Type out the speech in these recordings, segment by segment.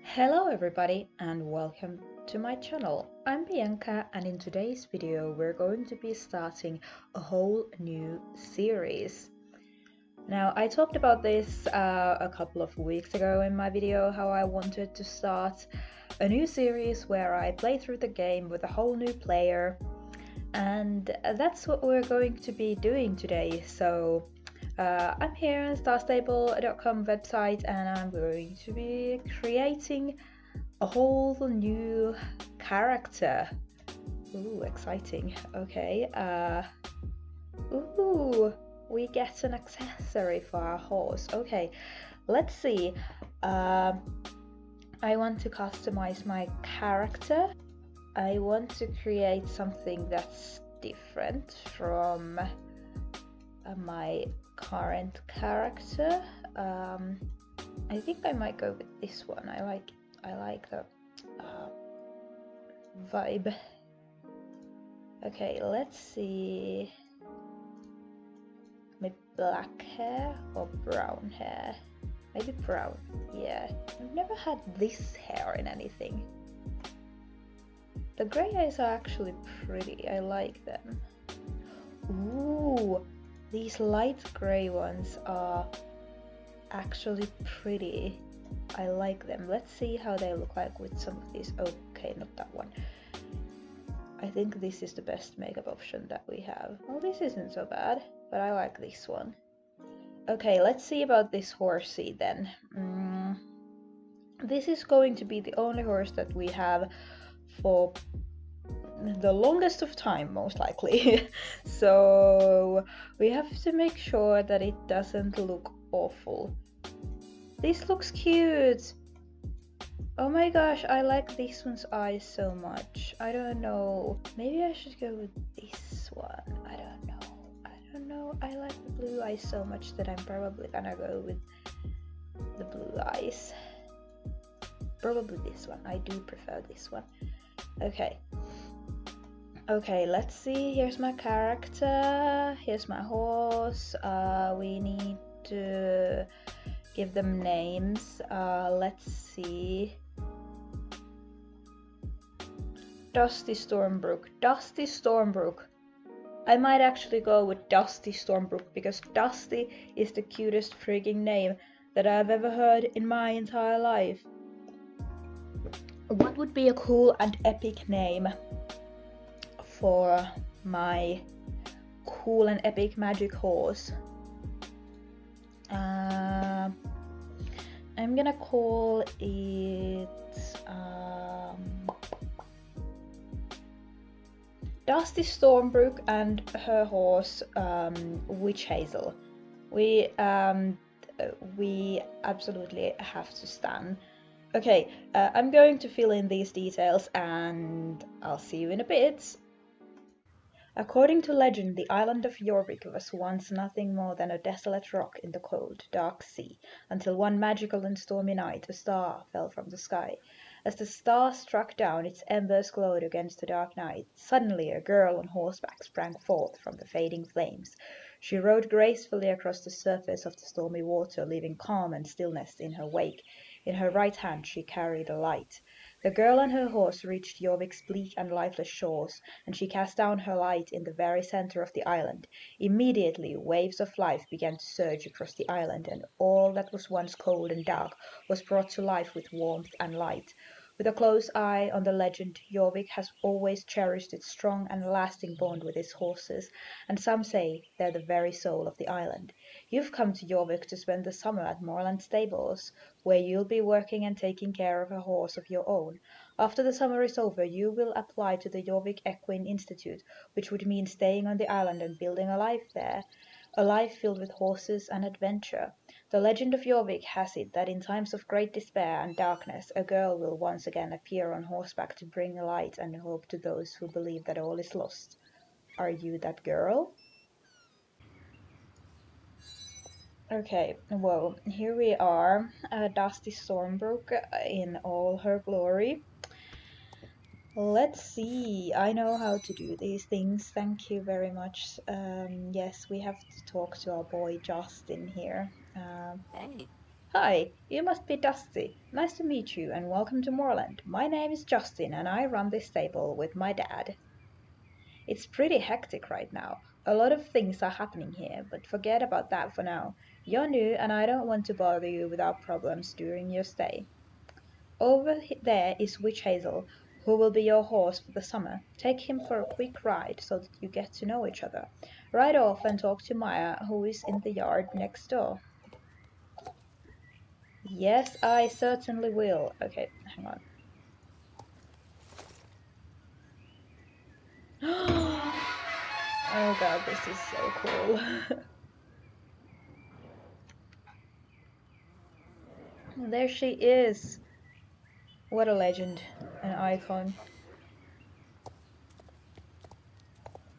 Hello everybody and welcome to my channel. I'm Bianca and in today's video we're going to be starting a whole new series. Now I talked about this a couple of weeks ago in my video, how I wanted to start a new series where I play through the game with a whole new player, and that's what we're going to be doing today. So I'm here on starstable.com website and I'm going to be creating a whole new character. Ooh, exciting. Okay. Ooh, we get an accessory for our horse. Okay, let's see. I want to customize my character. I want to create something that's different from my current character. I think I might go with this one. I like the vibe. Okay, let's see. Maybe black hair or brown hair? Maybe brown. Yeah, I've never had this hair in anything. The grey eyes are actually pretty. I like them. Ooh, these light grey ones are actually pretty. I like them. Let's see how they look like with some of these. Okay, not that one. I think this is the best makeup option that we have. Well, this isn't so bad, but I like this one. Okay, let's see about this horsey then. This is going to be the only horse that we have for the longest of time, most likely. So we have to make sure that it doesn't look awful. This looks cute. Oh my gosh, I like this one's eyes so much. I don't know. Maybe I should go with this one. I don't know. I like the blue eyes so much that I'm probably gonna go with the blue eyes. Probably this one. I do prefer this one. Okay. Okay, let's see. Here's my character. Here's my horse. We need to give them names. Let's see. Dusty Stormbrook. Dusty Stormbrook. I might actually go with Dusty Stormbrook because Dusty is the cutest freaking name that I've ever heard in my entire life. What would be a cool and epic name for my cool and epic magic horse? I'm gonna call it Dusty Stormbrook and her horse Witch Hazel. We absolutely have to stand. Okay, I'm going to fill in these details and I'll see you in a bit. According to legend, the island of Jorvik was once nothing more than a desolate rock in the cold, dark sea, until one magical and stormy night a star fell from the sky. As the star struck down, its embers glowed against the dark night. Suddenly a girl on horseback sprang forth from the fading flames. She rode gracefully across the surface of the stormy water, leaving calm and stillness in her wake. In her right hand she carried a light. The girl and her horse reached Jorvik's bleak and lifeless shores, and she cast down her light in the very center of the island. Immediately waves of life began to surge across the island, and all that was once cold and dark was brought to life with warmth and light. With a close eye on the legend, Jorvik has always cherished its strong and lasting bond with its horses, and some say they're the very soul of the island. You've come to Jorvik to spend the summer at Moorland stables, where you'll be working and taking care of a horse of your own. After the summer is over, you will apply to the Jorvik Equine Institute, which would mean staying on the island and building a life there. A life filled with horses and adventure. The legend of Jorvik has it that in times of great despair and darkness, a girl will once again appear on horseback to bring light and hope to those who believe that all is lost. Are you that girl? Okay, well, here we are, Dusty Stormbrook in all her glory. Let's see. I know how to do these things. Thank you very much. Yes, we have to talk to our boy Justin here. Hey. Hi, you must be Dusty. Nice to meet you and welcome to Moorland. My name is Justin and I run this stable with my dad. It's pretty hectic right now. A lot of things are happening here, but forget about that for now. You're new and I don't want to bother you with our problems during your stay. Over there is Witch Hazel, who will be your horse for the summer. Take him for a quick ride so that you get to know each other. Ride off and talk to Maya, who is in the yard next door. Yes, I certainly will. Okay, hang on. Oh god, this is so cool. There she is. What a legend. An icon.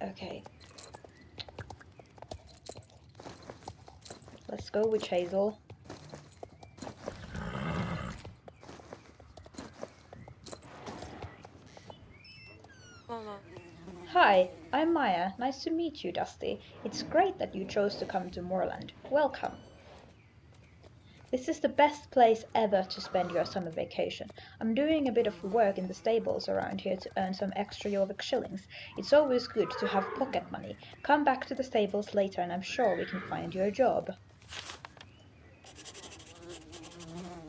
Okay, let's go, Witch Hazel. Mama. Hi, I'm Maya. Nice to meet you, Dusty. It's great that you chose to come to Moorland. Welcome. This is the best place ever to spend your summer vacation. I'm doing a bit of work in the stables around here to earn some extra Jorvik shillings. It's always good to have pocket money. Come back to the stables later and I'm sure we can find you a job.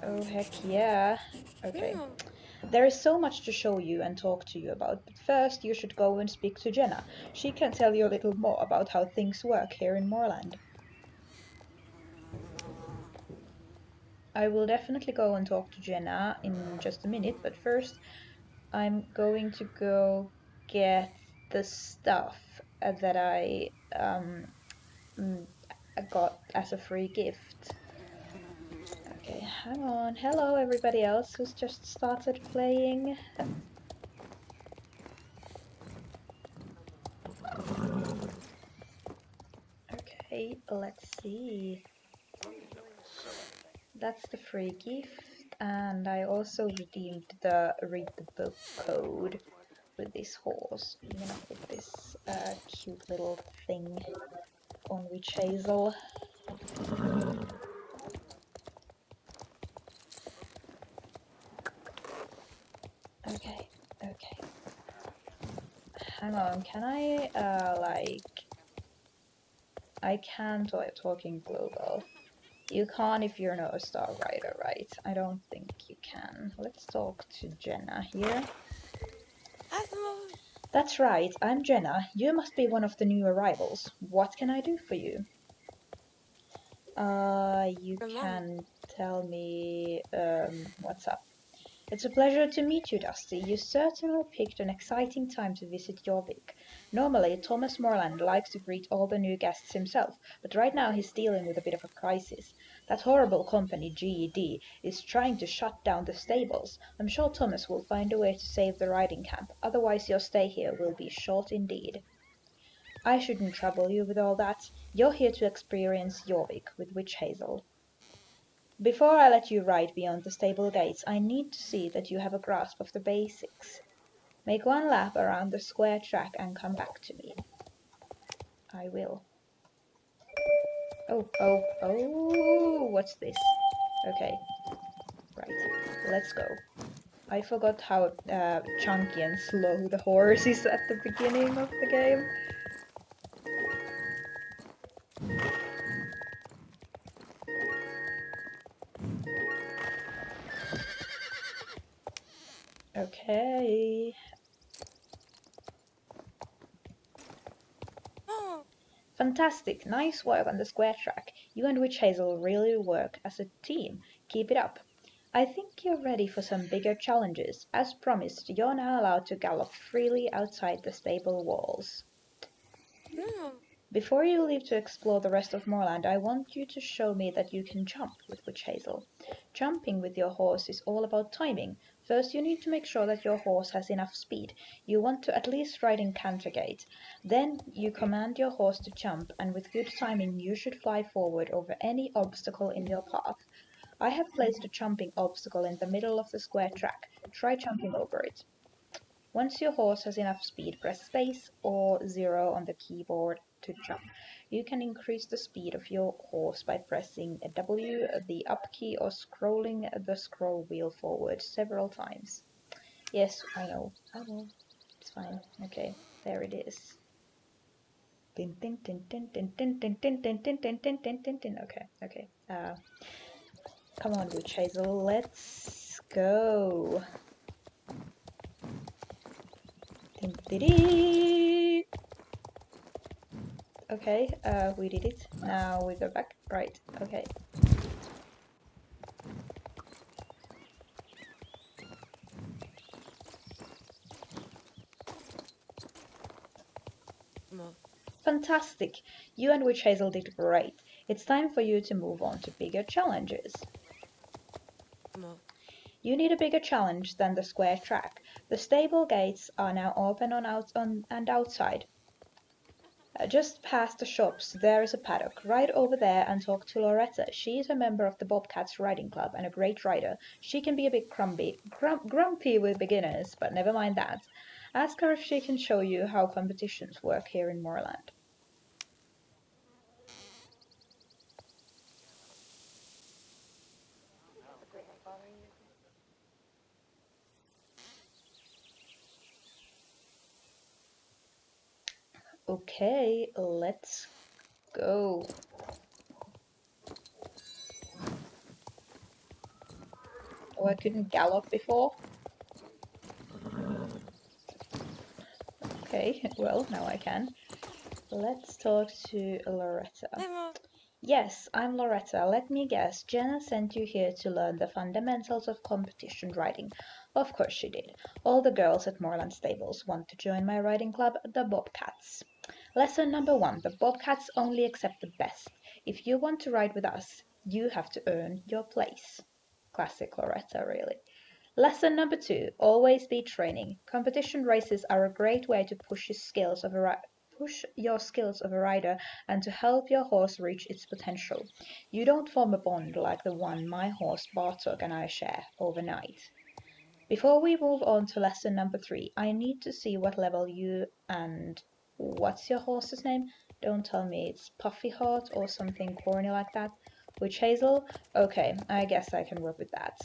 Oh, heck yeah. Okay. There is so much to show you and talk to you about, but first you should go and speak to Jenna. She can tell you a little more about how things work here in Moorland. I will definitely go and talk to Jenna in just a minute, but first I'm going to go get the stuff that mm, I got as a free gift. Okay, hang on. Hello, everybody else who's just started playing. Okay, let's see. That's the free gift, and I also redeemed the read the book code with this horse. I'm gonna put this cute little thing on Witch Hazel. Okay, okay. Hang on, can I I can talking global. You can't if you're not a star rider, right? I don't think you can. Let's talk to Jenna here. That's right, I'm Jenna. You must be one of the new arrivals. What can I do for you? You Mama. can tell me what's up. It's a pleasure to meet you, Dusty. You certainly picked an exciting time to visit Jorvik. Normally, Thomas Moorland likes to greet all the new guests himself, but right now he's dealing with a bit of a crisis. That horrible company, GED, is trying to shut down the stables. I'm sure Thomas will find a way to save the riding camp, otherwise your stay here will be short indeed. I shouldn't trouble you with all that. You're here to experience Jorvik with Witch Hazel. Before I let you ride beyond the stable gates, I need to see that you have a grasp of the basics. Make one lap around the square track and come back to me. I will. What's this? Okay, right, let's go. I forgot how chunky and slow the horse is at the beginning of the game. Okay. Fantastic, nice work on the square track. You and Witch Hazel really work as a team. Keep it up. I think you're ready for some bigger challenges. As promised, you're now allowed to gallop freely outside the stable walls. Before you leave to explore the rest of Moorland, I want you to show me that you can jump with Witch Hazel. Jumping with your horse is all about timing. First, you need to make sure that your horse has enough speed. You want to at least ride in canter gait. Then you command your horse to jump, and with good timing you should fly forward over any obstacle in your path. I have placed a jumping obstacle in the middle of the square track. Try jumping over it. Once your horse has enough speed, press space or 0 on the keyboard to jump. You can increase the speed of your horse by pressing W, the up key, or scrolling the scroll wheel forward several times. Yes, I know. It's fine. Okay, there it is. Tin, tin, tin, tin, tin, tin, tin, tin, tin, tin, tin, tin, tin, tin, tin. Okay. Come on, Witch Hazel, let's go. Tin, tin, okay, we did it. Now we go back. Right, okay. Fantastic! You and Witch Hazel did great. It's time for you to move on to bigger challenges. You need a bigger challenge than the square track. The stable gates are now open and outside. Just past the shops there is a paddock. Ride over there and talk to Loretta. She is a member of the Bobcats Riding Club and a great rider. She can be a bit grumpy with beginners, but never mind that. Ask her if she can show you how competitions work here in Moorland. Okay, let's go. Oh, I couldn't gallop before. Okay, well, now I can. Let's talk to Loretta. Yes, I'm Loretta. Let me guess, Jenna sent you here to learn the fundamentals of competition riding. Of course she did. All the girls at Moorland Stables want to join my riding club, the Bobcats. Lesson number 1. The Bobcats only accept the best. If you want to ride with us, you have to earn your place. Classic Loretta, really. Lesson number 2. Always be training. Competition races are a great way to push your skills of a rider and to help your horse reach its potential. You don't form a bond like the one my horse Bartok and I share overnight. Before we move on to lesson number 3, I need to see what level you and what's your horse's name? Don't tell me it's Puffy Heart or something corny like that. Witch Hazel? Okay, I guess I can work with that.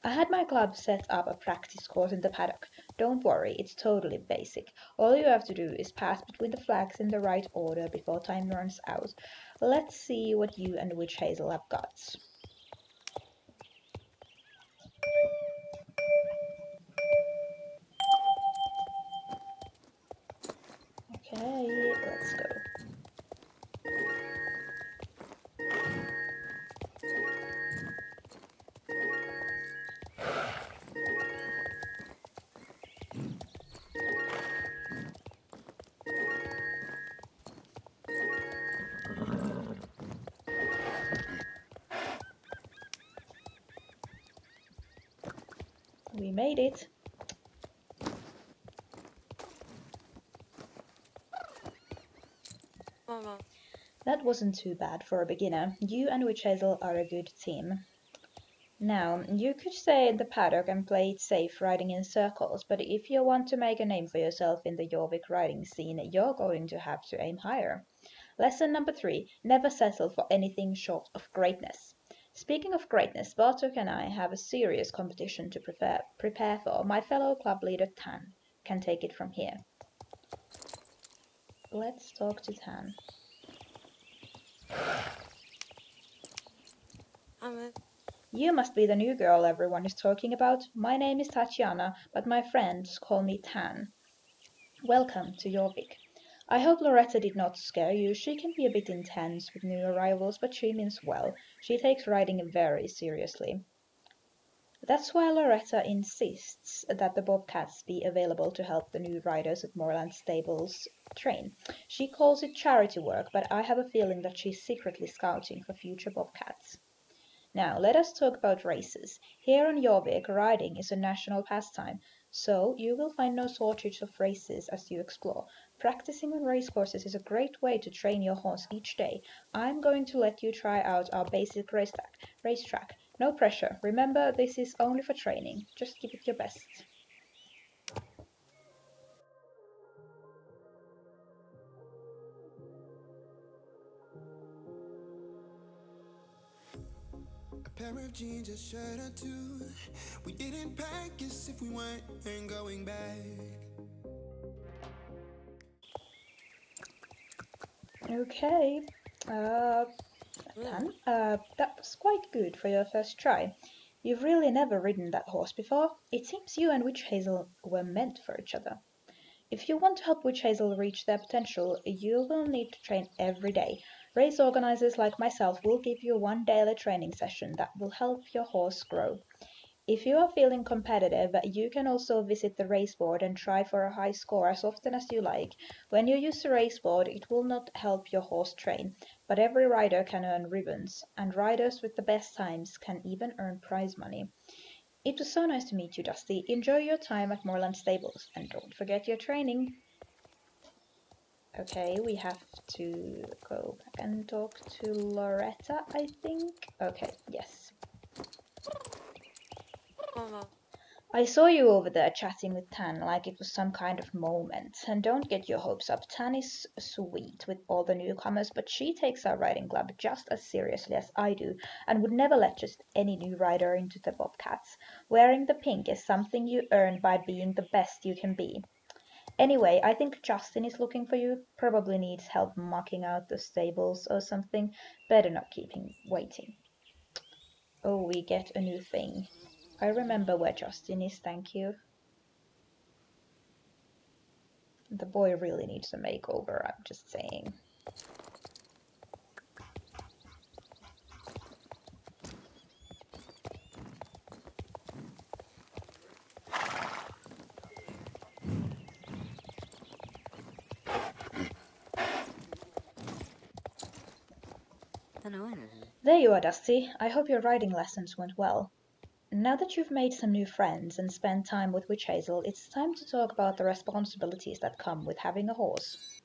I had my club set up a practice course in the paddock. Don't worry, it's totally basic. All you have to do is pass between the flags in the right order before time runs out. Let's see what you and Witch Hazel have got. Okay, let's go. We made it. That wasn't too bad for a beginner. You and Witch Hazel are a good team. Now, you could stay in the paddock and play it safe riding in circles, but if you want to make a name for yourself in the Jorvik riding scene, you're going to have to aim higher. Lesson number 3. Never settle for anything short of greatness. Speaking of greatness, Bartok and I have a serious competition to prepare for. My fellow club leader Tan can take it from here. Let's talk to Tan. You must be the new girl everyone is talking about. My name is Tatiana, but my friends call me Tan. Welcome to Jorvik. I hope Loretta did not scare you. She can be a bit intense with new arrivals, but she means well. She takes riding very seriously. That's why Loretta insists that the Bobcats be available to help the new riders at Moorland Stables train. She calls it charity work, but I have a feeling that she's secretly scouting for future Bobcats. Now, let us talk about races. Here on Jorvik, riding is a national pastime, so you will find no shortage of races as you explore. Practicing on racecourses is a great way to train your horse each day. I'm going to let you try out our basic racetrack. No pressure. Remember, this is only for training. Just give it your best. Pair of jeans, a shirt or two. We didn't pack as if we weren't going back. Okay. Dan, that was quite good for your first try. You've really never ridden that horse before. It seems you and Witch Hazel were meant for each other. If you want to help Witch Hazel reach their potential, you will need to train every day. Race organizers like myself will give you one daily training session that will help your horse grow. If you are feeling competitive, you can also visit the race board and try for a high score as often as you like. When you use the race board, it will not help your horse train, but every rider can earn ribbons, and riders with the best times can even earn prize money. It was so nice to meet you, Dusty. Enjoy your time at Moorland Stables, and don't forget your training. Okay, we have to go back and talk to Loretta, I think. Okay, yes. I saw you over there chatting with Tan like it was some kind of moment. And don't get your hopes up. Tan is sweet with all the newcomers, but she takes our riding club just as seriously as I do and would never let just any new rider into the Bobcats. Wearing the pink is something you earn by being the best you can be. Anyway, I think Justin is looking for you. Probably needs help mucking out the stables or something. Better not keep him waiting. Oh, we get a new thing. I remember where Justin is, thank you. The boy really needs a makeover, I'm just saying. There you are, Dusty. I hope your riding lessons went well. Now that you've made some new friends and spent time with Witch Hazel, it's time to talk about the responsibilities that come with having a horse.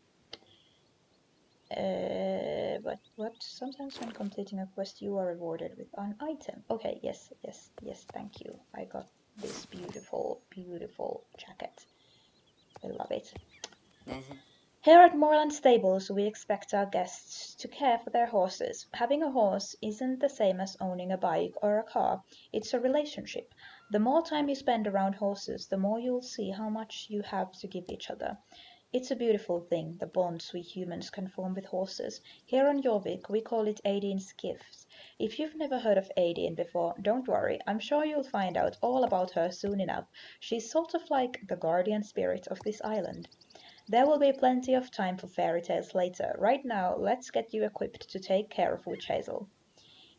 But what? Sometimes when completing a quest, you are rewarded with an item. Okay, yes, thank you. I got this beautiful, beautiful jacket. I love it. Here at Moorland Stables, we expect our guests to care for their horses. Having a horse isn't the same as owning a bike or a car. It's a relationship. The more time you spend around horses, the more you'll see how much you have to give each other. It's a beautiful thing, the bonds we humans can form with horses. Here on Jorvik, we call it Aidine's gifts. If you've never heard of Aidine before, don't worry. I'm sure you'll find out all about her soon enough. She's sort of like the guardian spirit of this island. There will be plenty of time for fairy tales later. Right now, let's get you equipped to take care of Witch Hazel.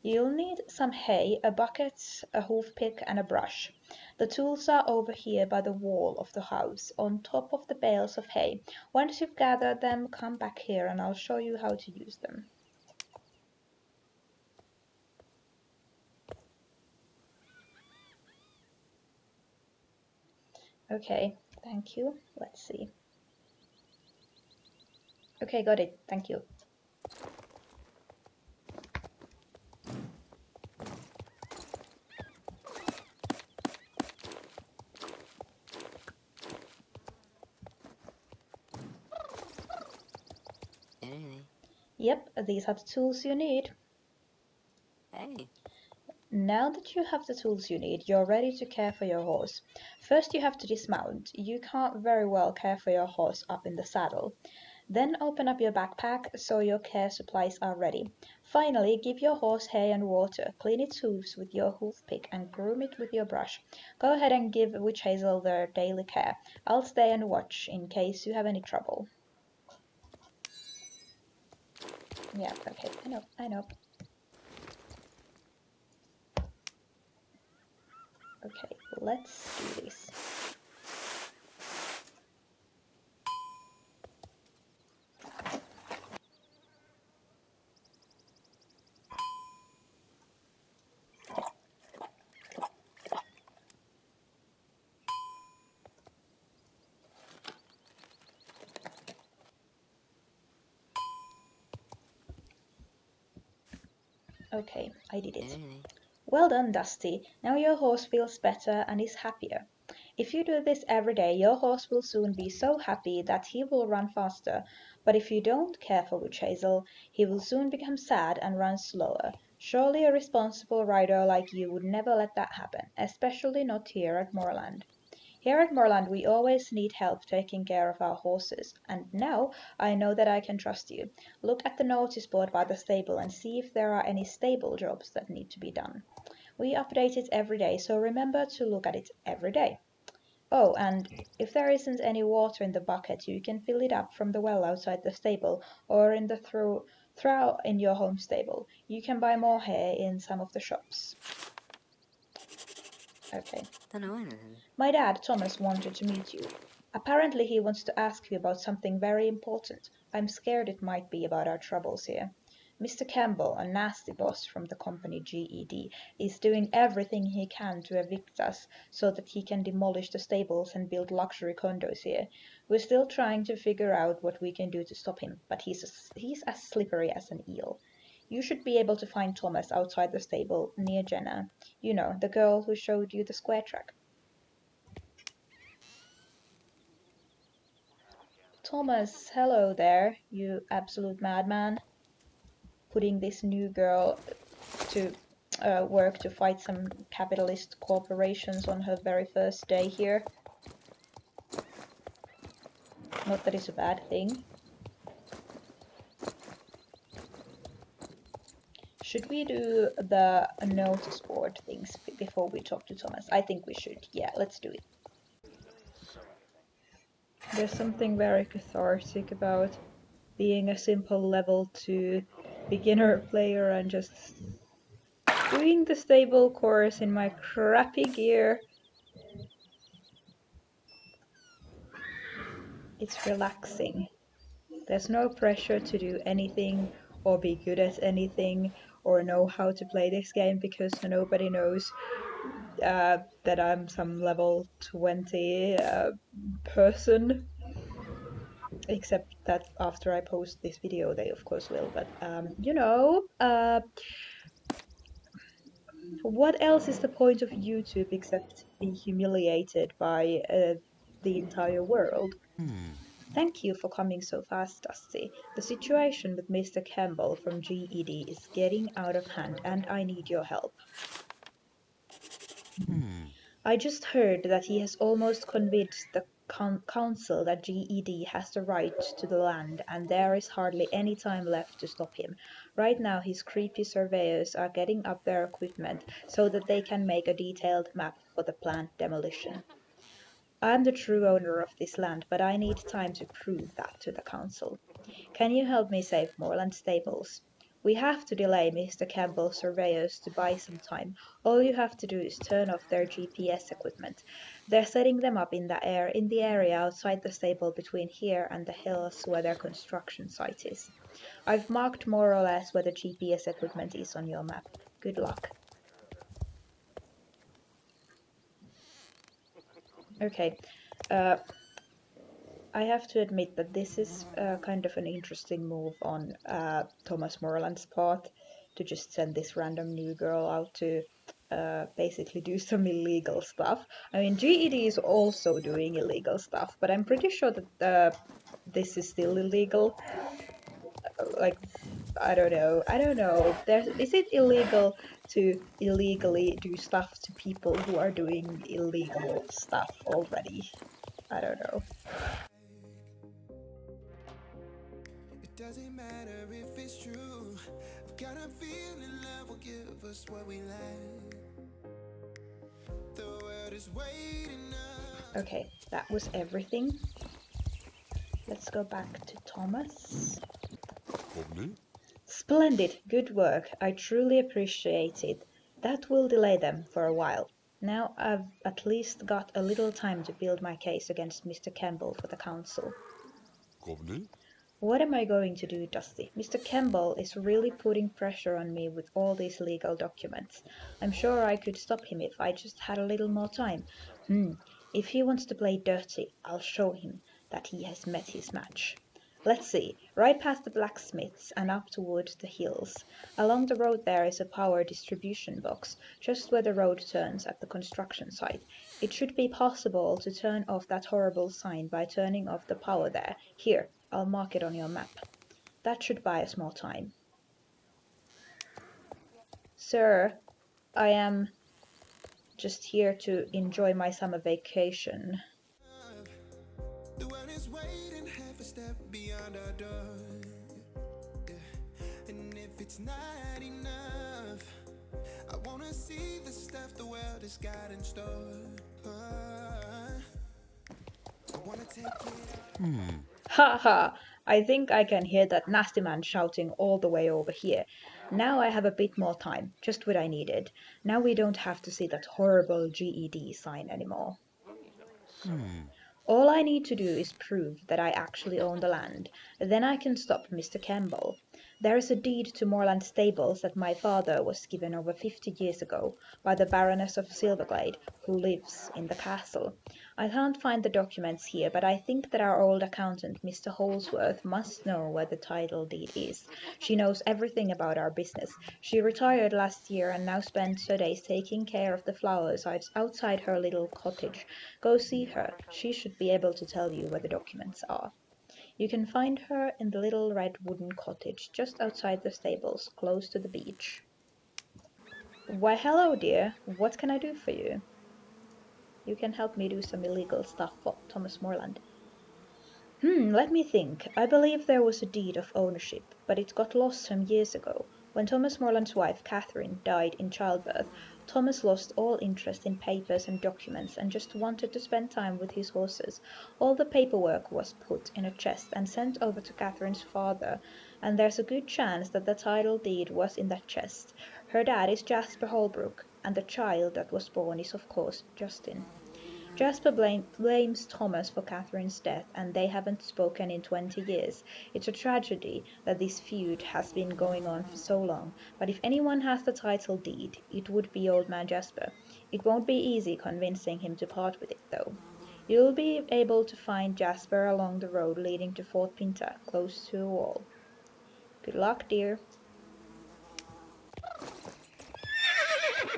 You'll need some hay, a bucket, a hoof pick, and a brush. The tools are over here by the wall of the house, on top of the bales of hay. Once you've gathered them, come back here and I'll show you how to use them. Okay, thank you. Let's see. Okay, got it. Thank you. Yep, these are the tools you need. Hey. Now that you have the tools you need, you're ready to care for your horse. First you have to dismount. You can't very well care for your horse up in the saddle. Then open up your backpack so your care supplies are ready. Finally, give your horse hay and water, clean its hooves with your hoof pick and groom it with your brush. Go ahead and give Witch Hazel their daily care. I'll stay and watch in case you have any trouble. Yeah, okay, I know. Okay, let's do this. Okay, I did it. Well done, Dusty. Now your horse feels better and is happier. If you do this every day, your horse will soon be so happy that he will run faster. But if you don't care for Witch Hazel, he will soon become sad and run slower. Surely a responsible rider like you would never let that happen, especially not here at Moorland. Here at Moorland we always need help taking care of our horses, and now I know that I can trust you. Look at the notice board by the stable and see if there are any stable jobs that need to be done. We update it every day, so remember to look at it every day. Oh, and if there isn't any water in the bucket, you can fill it up from the well outside the stable or in the trough in your home stable. You can buy more hay in some of the shops. Okay. Don't know anything. My dad, Thomas, wanted to meet you. Apparently he wants to ask you about something very important. I'm scared it might be about our troubles here. Mr. Campbell, a nasty boss from the company GED, is doing everything he can to evict us so that he can demolish the stables and build luxury condos here. We're still trying to figure out what we can do to stop him, but he's as slippery as an eel. You should be able to find Thomas outside the stable near Jenna. You know, the girl who showed you the square track. Thomas, hello there, you absolute madman. Putting this new girl to work to fight some capitalist corporations on her very first day here. Not that it's a bad thing. Should we do the notice board things before we talk to Thomas? I think we should. Yeah, let's do it. There's something very cathartic about being a simple level 2 beginner player and just doing the stable course in my crappy gear. It's relaxing. There's no pressure to do anything or be good at anything or know how to play this game because nobody knows that I'm some level 20 person. Except that after I post this video they of course will, but you know, what else is the point of YouTube except be humiliated by the entire world? Thank you for coming so fast, Dusty. The situation with Mr. Campbell from GED is getting out of hand and I need your help. I just heard that he has almost convinced the council that GED has the right to the land and there is hardly any time left to stop him. Right now his creepy surveyors are getting up their equipment so that they can make a detailed map for the planned demolition. I'm the true owner of this land, but I need time to prove that to the council. Can you help me save Moorland stables? We have to delay Mr. Campbell's surveyors to buy some time. All you have to do is turn off their GPS equipment. They're setting them up in the area outside the stable between here and the hills where their construction site is. I've marked more or less where the GPS equipment is on your map. Good luck. Okay. I have to admit that this is kind of an interesting move on Thomas Moorland's part to just send this random new girl out to basically do some illegal stuff. I mean, GED is also doing illegal stuff, but I'm pretty sure that this is still illegal. Like, I don't know. Is it illegal to illegally do stuff to people who are doing illegal stuff already? I don't know. It doesn't matter if it's true. I've got a feeling love will give us what we lack. The world is waiting up. Okay, that was everything. Let's go back to Thomas. Splendid, good work. I truly appreciate it. That will delay them for a while. Now I've at least got a little time to build my case against Mr. Campbell for the council. What am I going to do, Dusty? Mr. Campbell is really putting pressure on me with all these legal documents. I'm sure I could stop him if I just had a little more time. If he wants to play dirty, I'll show him that he has met his match. Let's see, right past the blacksmiths and up towards the hills. Along the road there is a power distribution box, just where the road turns at the construction site. It should be possible to turn off that horrible sign by turning off the power there. Here, I'll mark it on your map. That should buy us more time. Sir, I am just here to enjoy my summer vacation. The world is waiting half a step beyond our door. Yeah. And if it's not enough, I wanna see the stuff the world has got in store. I wanna take it. Ha ha! I think I can hear that nasty man shouting all the way over here. Now I have a bit more time, just what I needed. Now we don't have to see that horrible GED sign anymore. All I need to do is prove that I actually own the land. Then I can stop Mr. Campbell. There is a deed to Moorland stables that my father was given over 50 years ago by the Baroness of Silverglade, who lives in the castle. I can't find the documents here, but I think that our old accountant, Mr. Holsworth, must know where the title deed is. She knows everything about our business. She retired last year and now spends her days taking care of the flowers outside her little cottage. Go see her. She should be able to tell you where the documents are. You can find her in the little red wooden cottage just outside the stables, close to the beach. Why, hello, dear. What can I do for you? You can help me do some illegal stuff for Thomas Moorland. Let me think. I believe there was a deed of ownership, but it got lost some years ago. When Thomas Moorland's wife, Catherine, died in childbirth, Thomas lost all interest in papers and documents and just wanted to spend time with his horses. All the paperwork was put in a chest and sent over to Catherine's father, and there's a good chance that the title deed was in that chest. Her dad is Jasper Holbrook, and the child that was born is, of course, Justin. Jasper blames Thomas for Catherine's death, and they haven't spoken in 20 years. It's a tragedy that this feud has been going on for so long, but if anyone has the title deed, it would be old man Jasper. It won't be easy convincing him to part with it, though. You'll be able to find Jasper along the road leading to Fort Pinta, close to a wall. Good luck, dear.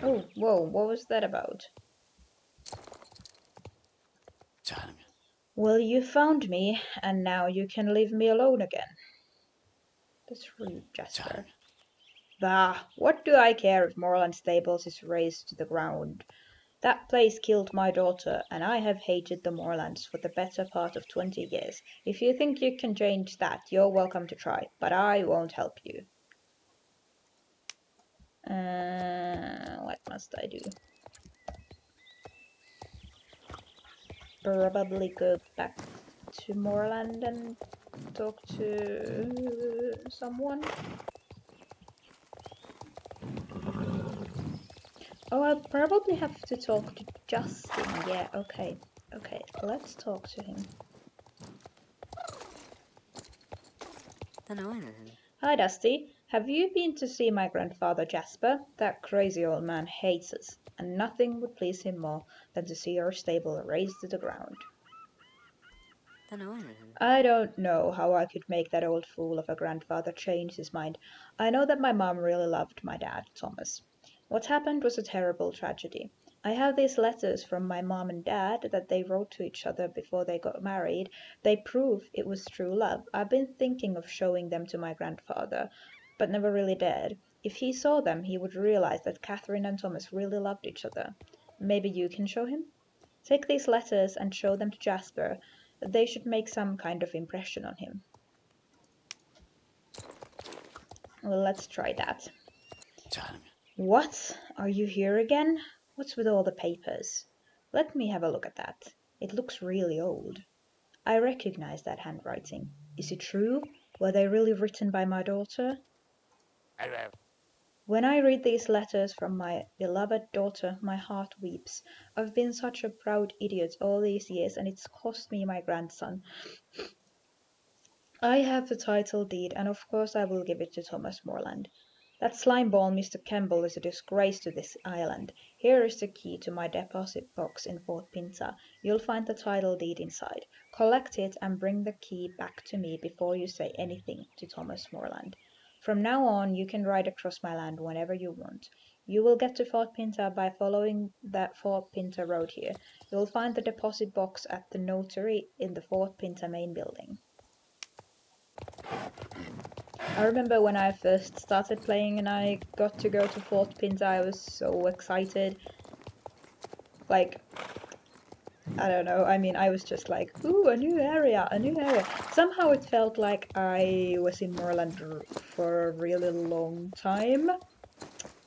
Oh, whoa, what was that about? Well, you found me, and now you can leave me alone again. That's rude, Jasper. Bah, what do I care if Moorland Stables is razed to the ground? That place killed my daughter, and I have hated the Moorlands for the better part of 20 years. If you think you can change that, you're welcome to try, but I won't help you. What must I do? Probably go back to Moorland and talk to someone. Oh, I'll probably have to talk to Justin. Yeah, okay. Okay, let's talk to him. Hi, Dusty. Have you been to see my grandfather Jasper? That crazy old man hates us, and nothing would please him more than to see our stable razed to the ground. I don't know how I could make that old fool of a grandfather change his mind. I know that my mom really loved my dad, Thomas. What happened was a terrible tragedy. I have these letters from my mom and dad that they wrote to each other before they got married. They prove it was true love. I've been thinking of showing them to my grandfather, but never really dared. If he saw them, he would realize that Catherine and Thomas really loved each other. Maybe you can show him? Take these letters and show them to Jasper. They should make some kind of impression on him. Well, let's try that. What? Are you here again? What's with all the papers? Let me have a look at that. It looks really old. I recognize that handwriting. Is it true? Were they really written by my daughter? When I read these letters from my beloved daughter, my heart weeps. I've been such a proud idiot all these years, and it's cost me my grandson. I have the title deed, and of course I will give it to Thomas Moorland. That slimeball Mr. Campbell is a disgrace to this island. Here is the key to my deposit box in Fort Pinta. You'll find the title deed inside. Collect it and bring the key back to me before you say anything to Thomas Moorland. From now on, you can ride across my land whenever you want. You will get to Fort Pinta by following that Fort Pinta road here. You'll find the deposit box at the notary in the Fort Pinta main building. I remember when I first started playing and I got to go to Fort Pinta, I was so excited. Like, I don't know, I mean, I was just like, ooh, a new area, a new area. Somehow it felt like I was in Moorland for a really long time.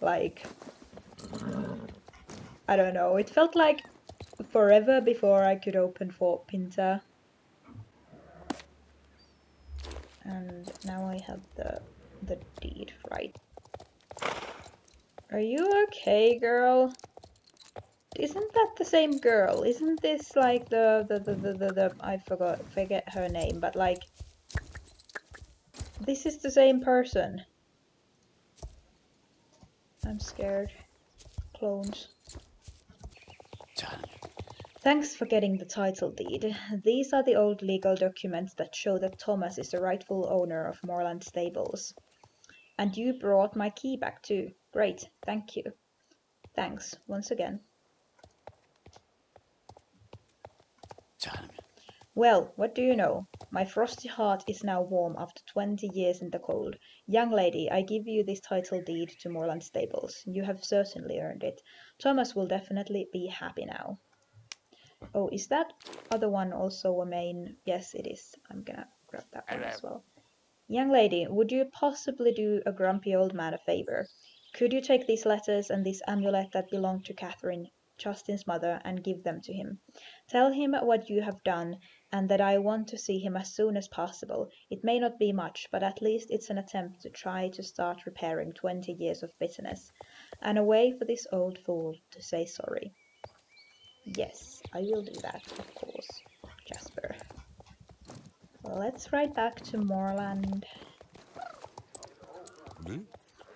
Like, I don't know, it felt like forever before I could open Fort Pinta. And now I have the deed, right? Are you okay, girl? Isn't that the same girl? Isn't this like the I forget her name, but like this is the same person. I'm scared. Clones. Thanks for getting the title deed. These are the old legal documents that show that Thomas is the rightful owner of Moorland Stables. And you brought my key back too. Great, thank you. Thanks, once again. Well, what do you know? My frosty heart is now warm after 20 years in the cold. Young lady, I give you this title deed to Moorland Stables. You have certainly earned it. Thomas will definitely be happy now. Oh, is that other one also a main? Yes, it is. I'm gonna grab that one as well. Young lady, would you possibly do a grumpy old man a favor? Could you take these letters and this amulet that belonged to Catherine, Justin's mother, and give them to him? Tell him what you have done and that I want to see him as soon as possible. It may not be much, but at least it's an attempt to try to start repairing 20 years of bitterness, and a way for this old fool to say sorry. Yes, I will do that, of course, Jasper. Let's ride back to Moorland.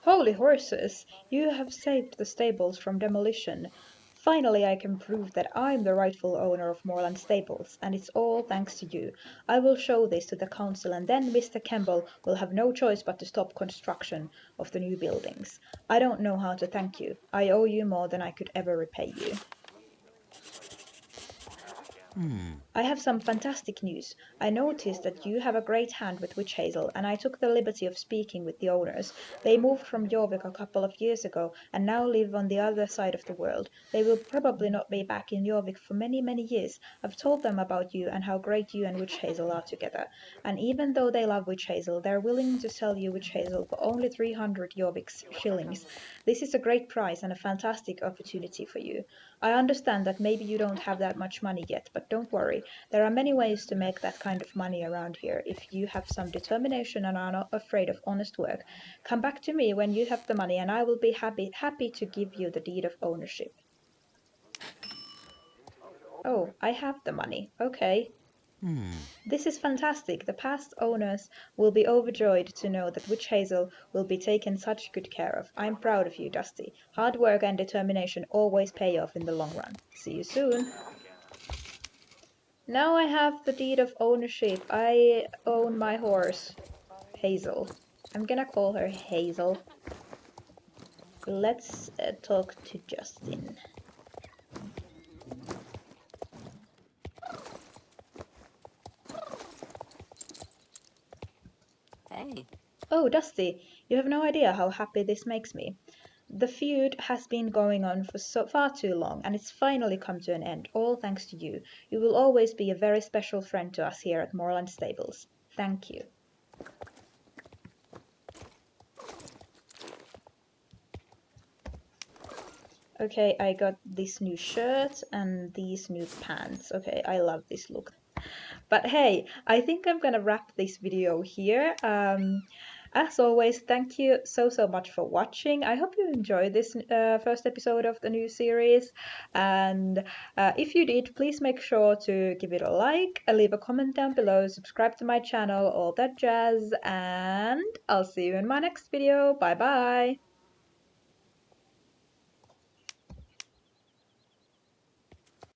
Holy horses! You have saved the stables from demolition. Finally I can prove that I'm the rightful owner of Moorland Stables, and it's all thanks to you. I will show this to the council, and then Mr. Campbell will have no choice but to stop construction of the new buildings. I don't know how to thank you. I owe you more than I could ever repay you. I have some fantastic news. I noticed that you have a great hand with witch hazel, and I took the liberty of speaking with the owners. They moved from Jorvik a couple of years ago, and now live on the other side of the world. They will probably not be back in Jorvik for many, many years. I've told them about you and how great you and witch hazel are together. And even though they love witch hazel, they're willing to sell you witch hazel for only 300 Jorvik shillings. This is a great price and a fantastic opportunity for you. I understand that maybe you don't have that much money yet, but don't worry. There are many ways to make that kind of money around here if you have some determination and are not afraid of honest work. Come back to me when you have the money and I will be happy to give you the deed of ownership. Oh, I have the money. Okay. This is fantastic. The past owners will be overjoyed to know that witch hazel will be taken such good care of. I'm proud of you, Dusty. Hard work and determination always pay off in the long run. See you soon. Now I have the deed of ownership. I own my horse, Hazel. I'm gonna call her Hazel. Let's talk to Justin. Hey. Oh, Dusty, you have no idea how happy this makes me. The feud has been going on for so far too long, and it's finally come to an end, all thanks to you. You will always be a very special friend to us here at Moorland Stables. Thank you. Okay, I got this new shirt and these new pants. Okay, I love this look. But hey, I think I'm gonna wrap this video here. As always, thank you so much for watching. I hope you enjoyed this first episode of the new series. And if you did, please make sure to give it a like, leave a comment down below, subscribe to my channel, all that jazz. And I'll see you in my next video. Bye bye!